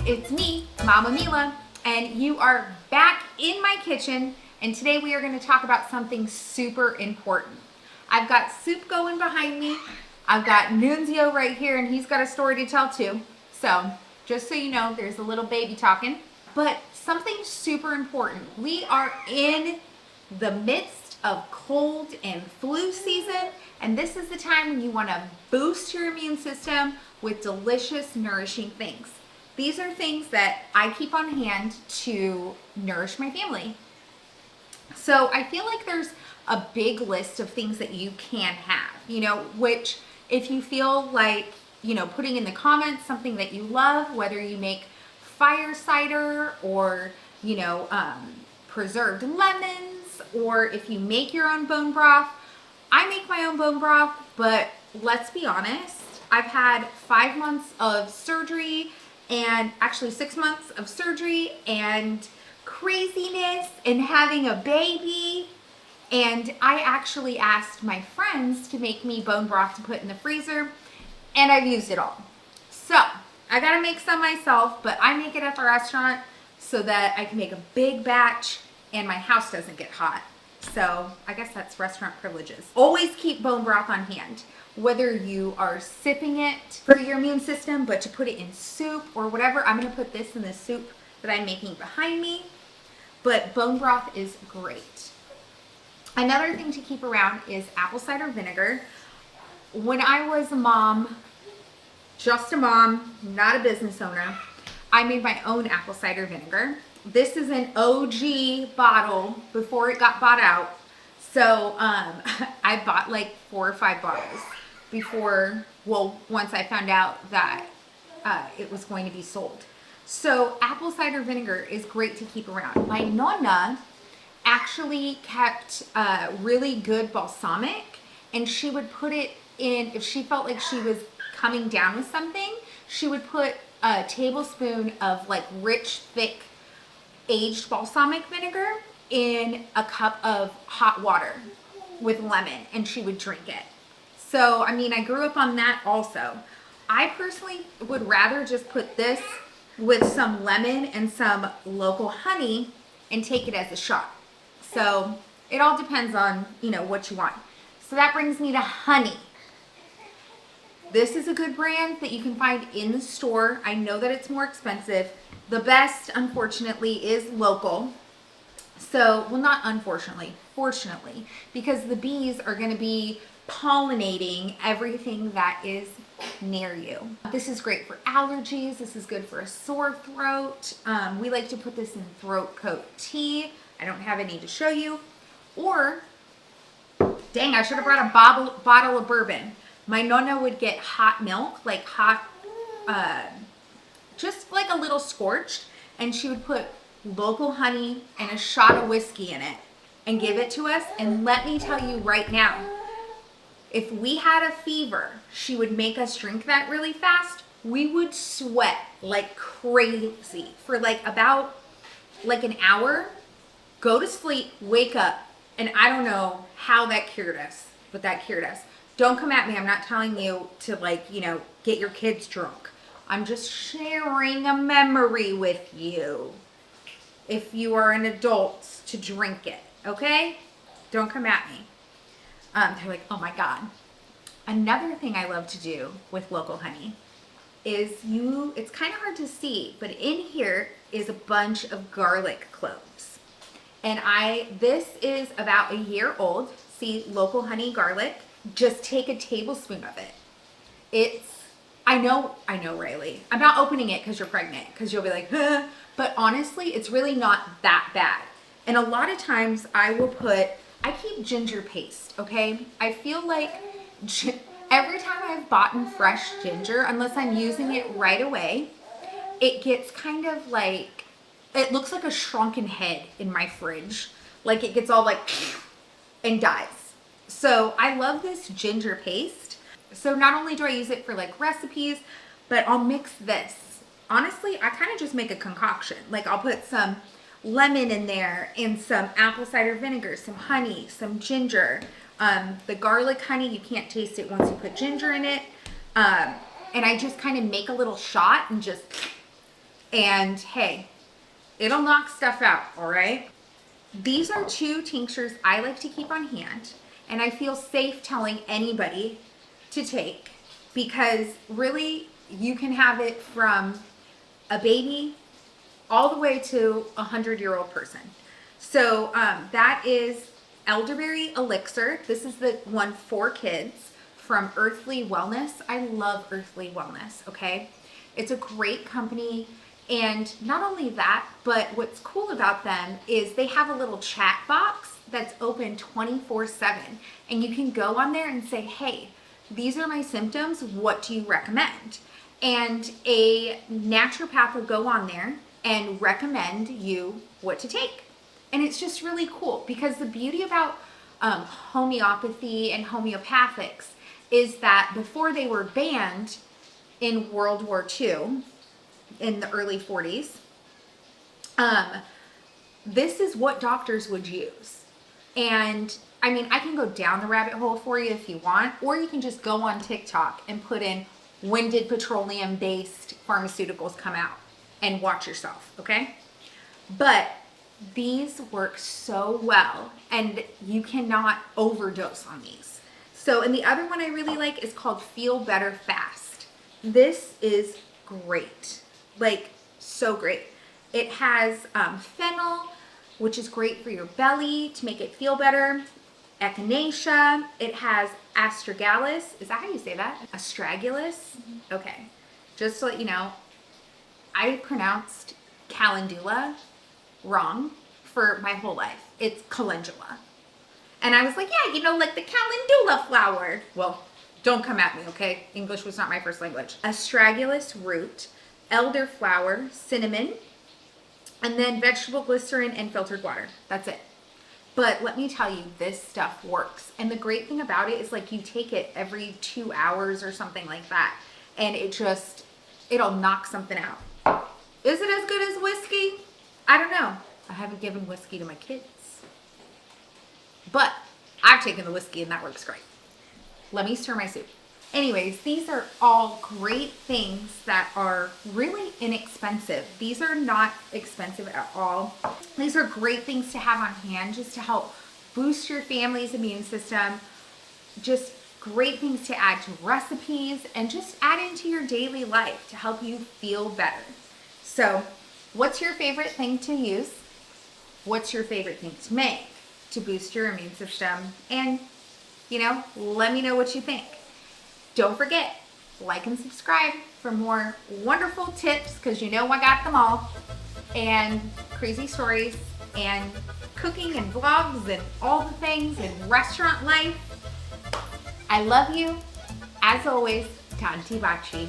it's me, Mama Mila, and you are back in my kitchen, and today we are going to talk about something super important. I've got soup going behind me. I've got Nunzio right here, and he's got a story to tell too. So, just so you know, there's a little baby talking. But something super important. We are in the midst of cold and flu season, and this is the time when you want to boost your immune system with delicious, nourishing things. These are things that I keep on hand to nourish my family. So I feel like there's a big list of things that you can have, which if you feel like, putting in the comments something that you love, whether you make fire cider or, preserved lemons, or if you make your own bone broth. I make my own bone broth, but let's be honest, I've had 5 months of surgery and actually 6 months of surgery and craziness and having a baby. And I actually asked my friends to make me bone broth to put in the freezer, and I've used it all. So I gotta make some myself, but I make it at the restaurant so that I can make a big batch and my house doesn't get hot. So I guess that's restaurant privileges. Always keep bone broth on hand, whether you are sipping it for your immune system, but to put it in soup or whatever. I'm gonna put this in the soup that I'm making behind me, but bone broth is great. Another thing to keep around is apple cider vinegar. When I was a mom, just a mom, not a business owner, I made my own apple cider vinegar. This is an OG bottle before it got bought out. So I bought like 4 or 5 bottles once I found out that it was going to be sold. So apple cider vinegar is great to keep around. My nonna actually kept really good balsamic, and she would put it in, if she felt like she was coming down with something, she would put a tablespoon of like rich, thick, aged balsamic vinegar in a cup of hot water with lemon, and she would drink it. So, I grew up on that also. I personally would rather just put this with some lemon and some local honey and take it as a shot. So, it all depends on, what you want. So that brings me to honey. This is a good brand that you can find in the store. I know that it's more expensive. The best, unfortunately, is local. So, well, not unfortunately, fortunately, because the bees are going to be pollinating everything that is near you. This is great for allergies. This is good for a sore throat. We like to put this in throat coat tea. I don't have any to show you. Or, dang, I should have brought a bottle of bourbon. My nonna would get hot milk, like hot, just like a little scorched, and she would put local honey and a shot of whiskey in it and give it to us. And let me tell you right now, if we had a fever, she would make us drink that really fast. We would sweat like crazy for about an hour, go to sleep, wake up, and I don't know how that cured us, but that cured us. Don't come at me. I'm not telling you to get your kids drunk. I'm just sharing a memory with you. If you are an adult, to drink it, okay? Don't come at me. They're like, oh my God. Another thing I love to do with local honey is it's kind of hard to see, but in here is a bunch of garlic cloves. And this is about a year old. See, local honey garlic. Just take a tablespoon of it. I know, Riley. I'm not opening it because you're pregnant, because you'll be like, huh. But honestly, it's really not that bad. And a lot of times I keep ginger paste, okay? I feel like every time I've bought fresh ginger, unless I'm using it right away, it gets kind of like, it looks like a shrunken head in my fridge. Like it gets all and dies. So I love this ginger paste. So not only do I use it for recipes, but I'll mix this. Honestly, I kind of just make a concoction. I'll put some lemon in there and some apple cider vinegar, some honey, some ginger. The garlic honey, you can't taste it once you put ginger in it. And I just kind of make a little shot and just And hey, it'll knock stuff out, all right? These are 2 tinctures I like to keep on hand, and I feel safe telling anybody to take because really you can have it from a baby all the way to a 100-year-old person. So that is elderberry elixir. This is the one for kids from Earthley Wellness. I love Earthley Wellness, okay? It's a great company. And not only that, but what's cool about them is they have a little chat box that's open 24/7. And you can go on there and say, hey, these are my symptoms. What do you recommend? And a naturopath will go on there and recommend you what to take. And it's just really cool because the beauty about homeopathy and homeopathics is that before they were banned in World War II, in the early 40s, this is what doctors would use. And I mean, I can go down the rabbit hole for you if you want, or you can just go on TikTok and put in when did petroleum based pharmaceuticals come out and watch yourself, okay? But these work so well and you cannot overdose on these. So, and the other one I really like is called Feel Better Fast. This is great. Like, so great. It has fennel, which is great for your belly to make it feel better. Echinacea. It has astragalus. Is that how you say that? Astragalus? Okay. Just to let you know, I pronounced calendula wrong for my whole life. It's calendula. And I was like, yeah, you know, like the calendula flower. Well, don't come at me, okay? English was not my first language. Astragalus root, elderflower, cinnamon, and then vegetable glycerin and filtered water. That's it. But let me tell you, this stuff works. And the great thing about it is like you take it every 2 hours or something like that. And it'll knock something out. Is it as good as whiskey? I don't know. I haven't given whiskey to my kids. But I've taken the whiskey and that works great. Let me stir my soup. Anyways, these are all great things that are really inexpensive. These are not expensive at all. These are great things to have on hand just to help boost your family's immune system. Just great things to add to recipes and just add into your daily life to help you feel better. So, what's your favorite thing to use? What's your favorite thing to make to boost your immune system? And, you know, let me know what you think. Don't forget, like and subscribe for more wonderful tips, because you know I got them all, and crazy stories, and cooking and vlogs, and all the things, and restaurant life. I love you. As always, Tanti Bachi.